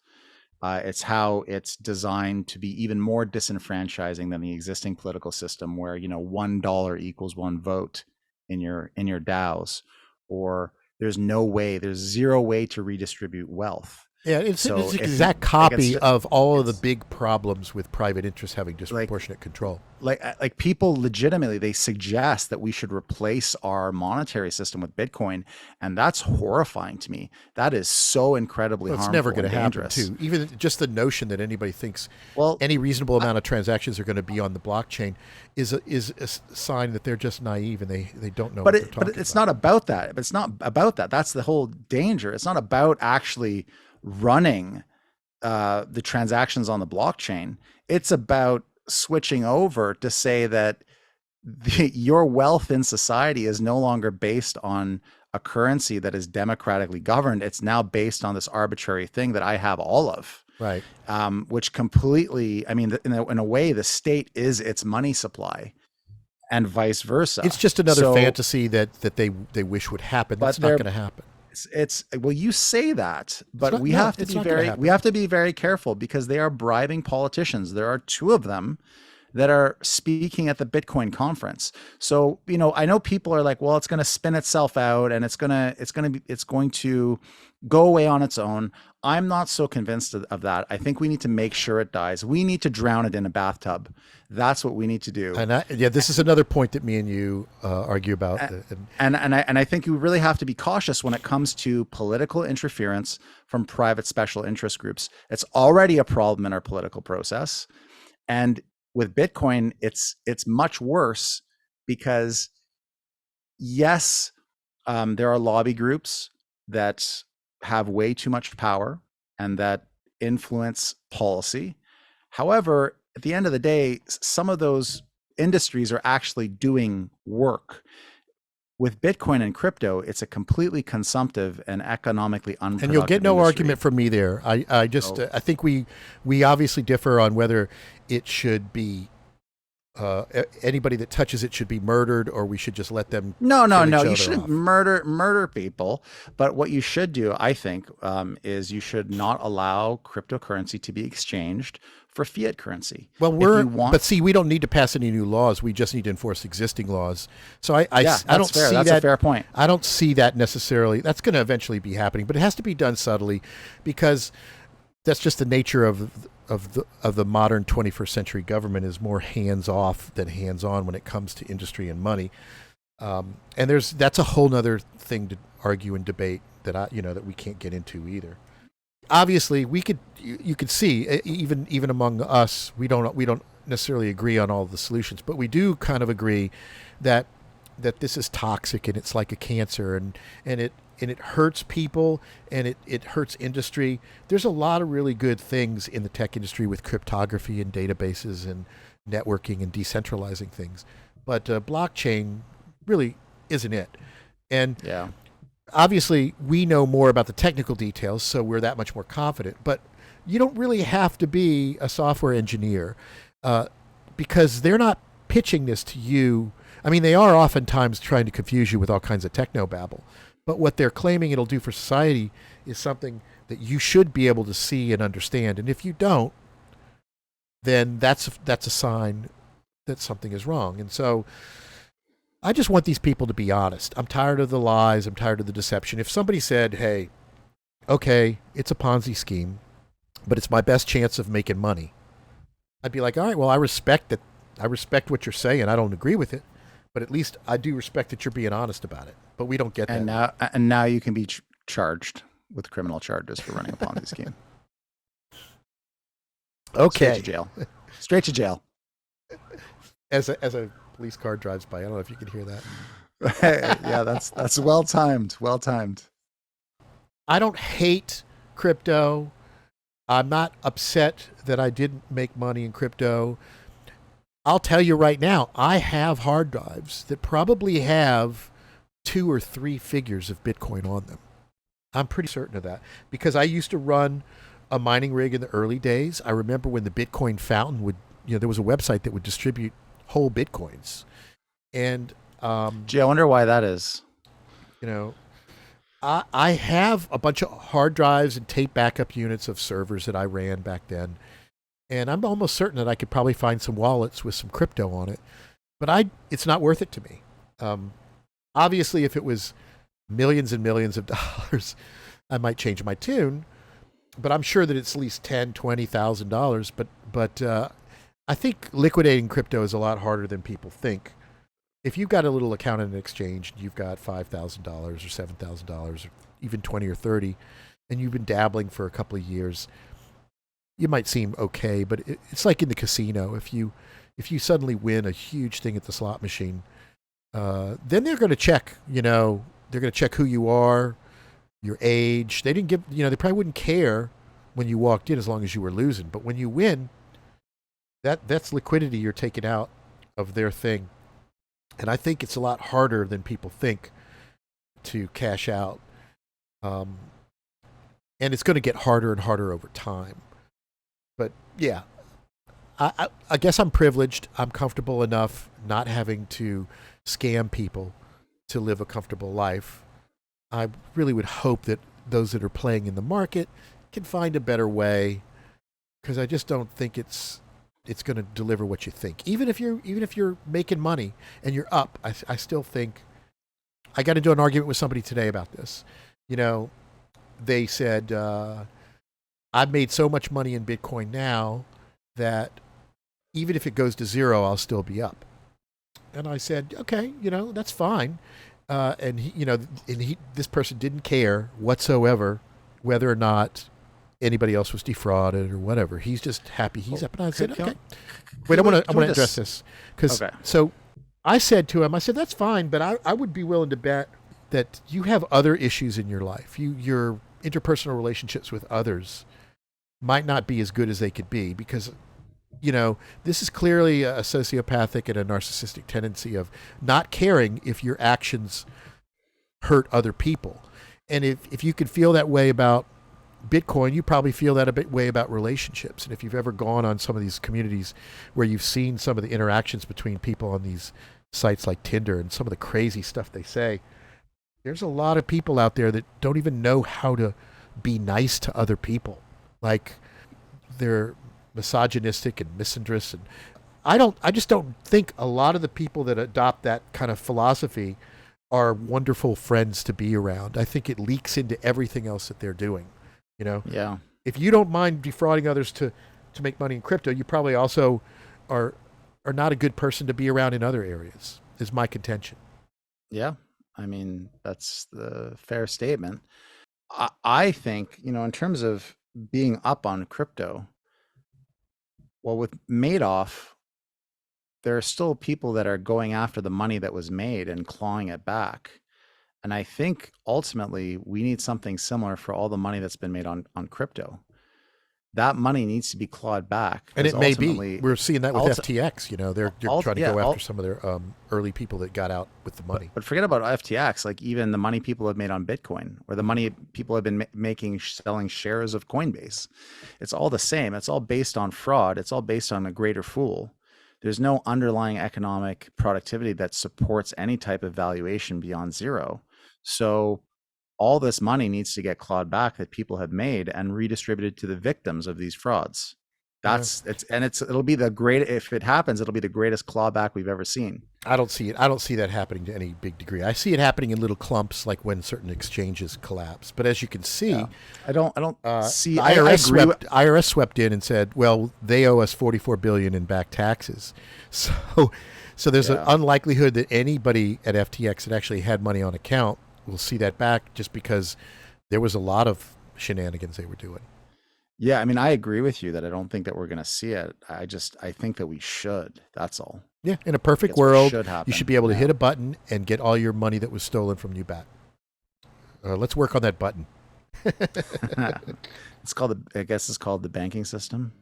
It's how it's designed to be even more disenfranchising than the existing political system, where $1 equals one vote in your DAOs, or there's zero way to redistribute wealth. Yeah, it's an So if you exact like, copy of all of the it's big problems with private interests having like disproportionate control. like people legitimately, they suggest that we should replace our monetary system with Bitcoin, and that's horrifying to me. That is so incredibly Well, it's never harmful going and to happen, dangerous. too. Even just the notion that anybody thinks Well, any reasonable I, amount of transactions are going to be on the blockchain is a sign that they're just naive and they don't know what they're but talking it's about. not about that. It's not about that. That's the whole danger. It's not about actually running the transactions on the blockchain. It's about switching over to say that your wealth in society is no longer based on a currency that is democratically governed. It's now based on this arbitrary thing that I have all of, Right. which completely, I mean, in a way, the state is its money supply and vice It's versa. just another So, fantasy that they wish would happen. but That's not they're going to happen. it's well, you say that, It's but not. we No, have to it's be not going to very happen. careful because they are bribing politicians. There are two of them that are speaking at the Bitcoin conference. So, I know people are like, well, it's going to spin itself out and it's going to go away on its own. I'm not so convinced of that. I think we need to make sure it dies. We need to drown it in a bathtub. That's what we need to do. Yeah, this is another point that me and you argue about. And I think you really have to be cautious when it comes to political interference from private special interest groups. It's already a problem in our political process. And with Bitcoin, it's much worse because yes, there are lobby groups that have way too much power and that influence policy. However, at the end of the day, some of those industries are actually doing work. With Bitcoin and crypto, it's a completely consumptive and economically And you'll get unproductive no industry. argument from me there. I just So, I think we obviously differ on whether it should be anybody that touches it should be murdered, or we should just let them no, no, kill no. each You other shouldn't off. murder people. But what you should do, I think, is you should not allow cryptocurrency to be exchanged for fiat currency. Well, If you want, but see, we don't need to pass any new laws. We just need to enforce existing laws. So yeah, I that's don't fair. see That's a that. fair point. I don't see that necessarily. That's going to eventually be happening, but it has to be done subtly, because that's just the nature of the modern 21st century government is more hands off than hands on when it comes to industry and money. And that's a whole nother thing to argue and debate that we can't get into either. Obviously, you could see even among us, we don't necessarily agree on all the solutions, but we do kind of agree that this is toxic and it's like a cancer, and it hurts people, and it hurts industry. There's a lot of really good things in the tech industry with cryptography and databases and networking and decentralizing things, but blockchain really isn't it. And Yeah. obviously, we know more about the technical details, so we're that much more confident. But you don't really have to be a software engineer, because they're not pitching this to you. I mean, they are oftentimes trying to confuse you with all kinds of techno babble. But what they're claiming it'll do for society is something that you should be able to see and understand. And if you don't, then that's a sign that something is wrong. And so I just want these people to be honest. I'm tired of the lies. I'm tired of the deception. If somebody said, hey, okay, it's a Ponzi scheme, but it's my best chance of making money, I'd be like, all right, well, I respect that. I respect what you're saying. I don't agree with it, but at least I do respect that you're being honest about it. But we don't get And that. now you can be charged with criminal charges for running a Ponzi scheme. Straight to Okay. jail. Straight to jail. As a police car drives by, I don't know if you can hear that. Yeah, that's well timed. Well timed. I don't hate crypto. I'm not upset that I didn't make money in crypto. I'll tell you right now, I have hard drives that probably have 2 or 3 figures of Bitcoin on them. I'm pretty certain of that because I used to run a mining rig in the early days. I remember when the Bitcoin Fountain there was a website that would distribute whole Bitcoins. And, Gee, I wonder why that is. you know, I have a bunch of hard drives and tape backup units of servers that I ran back then. And I'm almost certain that I could probably find some wallets with some crypto on it. But it's not worth it to me. Obviously, if it was millions and millions of dollars, I might change my tune. but I'm sure that it's at least $10,000, $20,000. But I think liquidating crypto is a lot harder than people think. If you've got a little account in an exchange, you've got $5,000 or $7,000 or even 20 or 30, and you've been dabbling for a couple of years, you might seem okay. But it's like in the casino. If you suddenly win a huge thing at the slot machine, then they're going to check. They're going to check who you are, your age. They didn't give. They probably wouldn't care when you walked in as long as you were losing. But when you win, that's liquidity you're taking out of their thing. And I think it's a lot harder than people think to cash out. And it's going to get harder and harder over time. But yeah, I guess I'm privileged. I'm comfortable enough not having to scam people to live a comfortable life. I really would hope that those that are playing in the market can find a better way, because I just don't think it's going to deliver what you think. Even if you're making money and you're up, I still think. I got into an argument with somebody today about this. They said, I've made so much money in Bitcoin now that even if it goes to zero, I'll still be up. And I said, okay, that's fine. And this person didn't care whatsoever whether or not anybody else was defrauded or whatever. He's just happy he's up. And I said, okay. Wait, I want to address this. So I said to him, that's fine, but I would be willing to bet that you have other issues in your life. Your interpersonal relationships with others might not be as good as they could be, because this is clearly a sociopathic and a narcissistic tendency of not caring if your actions hurt other people. And if you could feel that way about Bitcoin, you probably feel that a bit way about relationships. And if you've ever gone on some of these communities where you've seen some of the interactions between people on these sites like Tinder and some of the crazy stuff they say, there's a lot of people out there that don't even know how to be nice to other people. Like, they're misogynistic and misandrous. And I just don't think a lot of the people that adopt that kind of philosophy are wonderful friends to be around. I think it leaks into everything else that they're doing. Yeah. If you don't mind defrauding others to make money in crypto, you probably also are not a good person to be around in other areas, is my contention. Yeah. I mean, that's the fair statement. I think, in terms of being up on crypto, well, with Madoff, there are still people that are going after the money that was made and clawing it back. And I think ultimately we need something similar for all the money that's been made on crypto. That money needs to be clawed back. And it may be. We're seeing that with FTX. They're trying to go after some of their early people that got out with the money. But forget about FTX. Like, even the money people have made on Bitcoin, or the money people have been making selling shares of Coinbase, it's all the same. It's all based on fraud. It's all based on a greater fool. There's no underlying economic productivity that supports any type of valuation beyond zero. So all this money needs to get clawed back that people have made and redistributed to the victims of these frauds. It'll be if it happens, it'll be the greatest clawback we've ever seen. I don't see it. I don't see that happening to any big degree. I see it happening in little clumps, like when certain exchanges collapse. But as you can see, I don't see the IRS swept in and said, well, they owe us $44 billion in back taxes. So there's an unlikelihood that anybody at FTX that actually had money on account will see that back, just because there was a lot of shenanigans they were doing. Yeah, I mean, I agree with you that I don't think that we're going to see it. I think that we should. That's all. Yeah, in a perfect world, you should be able to hit a button and get all your money that was stolen from you back. Let's work on that button. I guess it's called the banking system.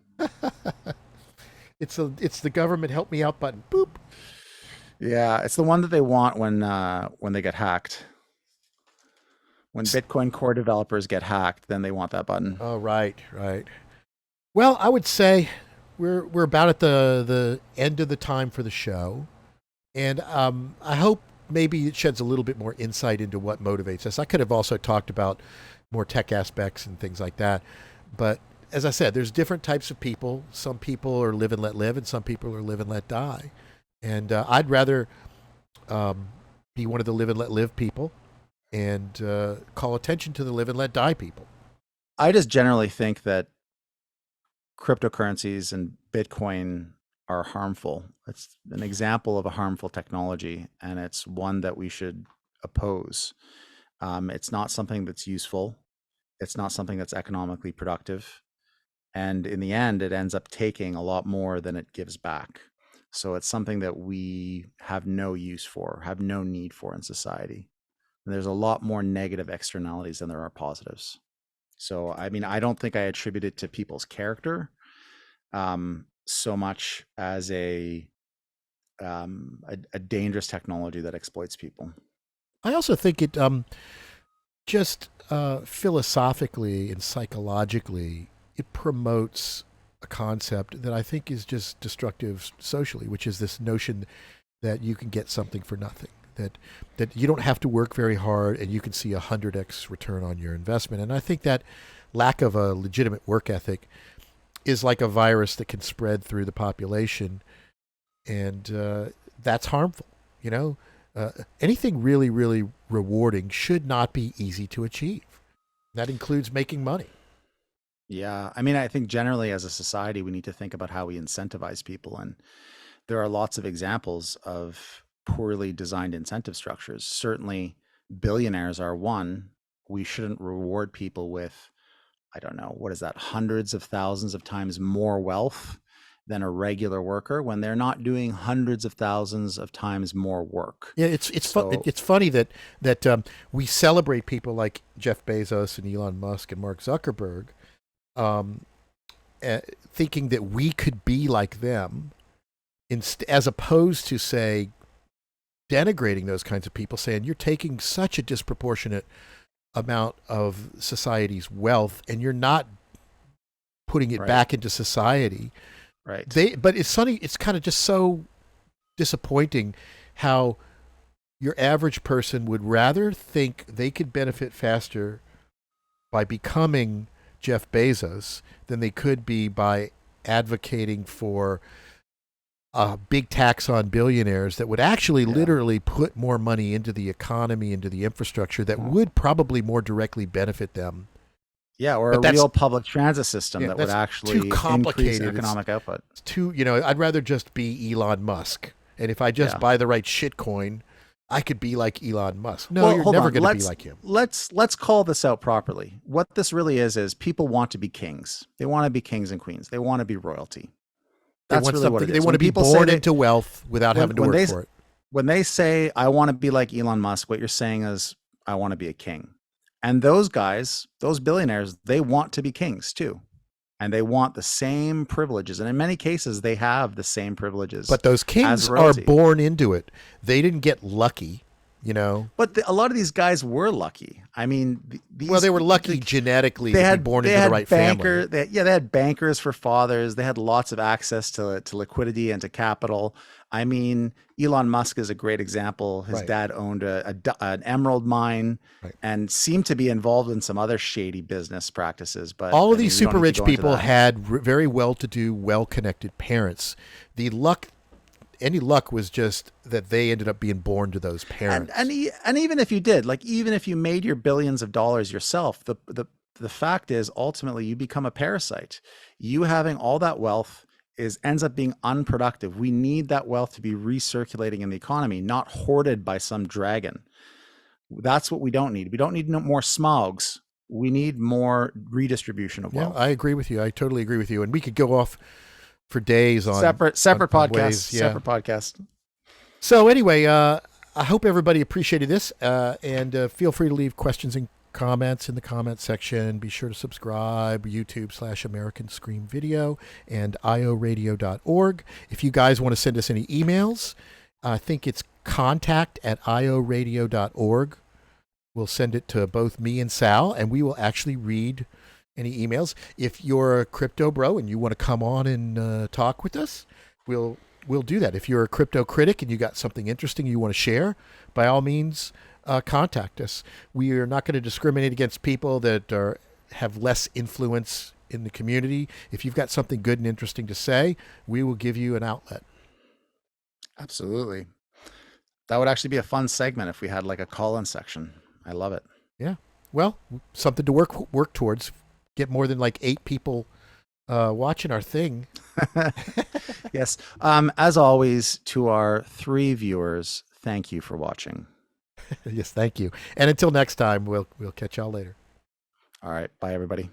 It's the government help me out button. Boop. Yeah, it's the one that they want when they get hacked. When Bitcoin core developers get hacked, then they want that button. Oh, right. Well, I would say we're about at the end of the time for the show, and I hope maybe it sheds a little bit more insight into what motivates us. I could have also talked about more tech aspects and things like that, but as I said, there's different types of people. Some people are live and let live, and some people are live and let die. And I'd rather be one of the live and let live people, and call attention to the live and let die people. I just generally think that cryptocurrencies and Bitcoin are harmful. It's an example of a harmful technology, and it's one that we should oppose. It's not something that's useful. It's not something that's economically productive. And in the end, it ends up taking a lot more than it gives back. So it's something that we have no use for, have no need for in society. And there's a lot more negative externalities than there are positives. So, I mean, I don't think I attribute it to people's character so much as a dangerous technology that exploits people. I also think it just philosophically and psychologically, it promotes a concept that I think is just destructive socially, which is this notion that you can get something for nothing. That you don't have to work very hard and you can see 100x return on your investment. And I think that lack of a legitimate work ethic is like a virus that can spread through the population, and that's harmful. You know, anything really, really rewarding should not be easy to achieve. That includes making money. Yeah. I mean, I think generally as a society, we need to think about how we incentivize people. And there are lots of examples of poorly designed incentive structures. Certainly, billionaires are one. We shouldn't reward people with, I don't know, what is that, hundreds of thousands of times more wealth than a regular worker when they're not doing hundreds of thousands of times more work. Yeah, So, it's funny that we celebrate people like Jeff Bezos and Elon Musk and Mark Zuckerberg, um, thinking that we could be like them, as opposed to say denigrating those kinds of people, saying you're taking such a disproportionate amount of society's wealth and you're not putting it right, back into society. right. But it's funny. It's kind of just so disappointing how your average person would rather think they could benefit faster by becoming Jeff Bezos than they could be by advocating for a big tax on billionaires that would actually Yeah. literally put more money into the economy, into the infrastructure that would probably more directly benefit them. Yeah, or a But real public transit system that would that's too actually increase complicated. economic output. It's too, I'd rather just be Elon Musk. And if I just Yeah. buy the right shitcoin, I could be like Elon Musk. No, Well, you're hold never on. going to be like him. Let's call this out properly. What this really is people want to be kings. They want to be kings and queens. They want to be royalty. They That's want really what something. it They is. want When to be people say born they into wealth without having to when work they for it. when they say I want to be like Elon Musk, what you're saying is I want to be a king. And those guys, those billionaires, they want to be kings too. And they want the same privileges. And in many cases, they have the same privileges But those as kings are royalty. born into it. They didn't get lucky, you know. But a lot of these guys were lucky. I mean, Well, these they were lucky genetically they to be had born into the right family. they had bankers for fathers. They had lots of access to liquidity and to capital. I mean, Elon Musk is a great example. His Right. dad owned an emerald mine Right. and seemed to be involved in some other shady business practices. But All I of these mean, we don't super need to rich go into people that. had very well-to-do, well-connected parents. The luck, any luck, was just that they ended up being born to those And parents. and even if you did, like even if you made your billions of dollars yourself, the fact is ultimately you become a parasite. You having all that wealth is ends up being unproductive. We need that wealth to be recirculating in the economy, not hoarded by some dragon. That's what we don't need. We don't need no more smogs. We need more redistribution of Yeah, I wealth. agree with you. I totally agree with you. And we could go off for days on Separate on podcasts. ways. Yeah. Separate podcast. So anyway, I hope everybody appreciated this, and feel free to leave questions and comments in the comment section. Be sure to subscribe, YouTube/American Scream Video and ioradio.org. If you guys want to send us any emails, I think it's contact@ioradio.org. We'll send it to both me and Sal, and we will actually read any emails. If you're a crypto bro and you want to come on and talk with us, we'll do that. If you're a crypto critic and you got something interesting you want to share, by all means, contact us. We are not going to discriminate against people that have less influence in the community. If you've got something good and interesting to say, we will give you an outlet. Absolutely. That would actually be a fun segment if we had like a call-in section. I love it. Yeah. Well, something to work towards. get more than like 8 people watching our thing. Yes. As always, to our 3 viewers, thank you for watching. Yes, thank you. And until next time, we'll catch y'all later. All right. Bye, everybody.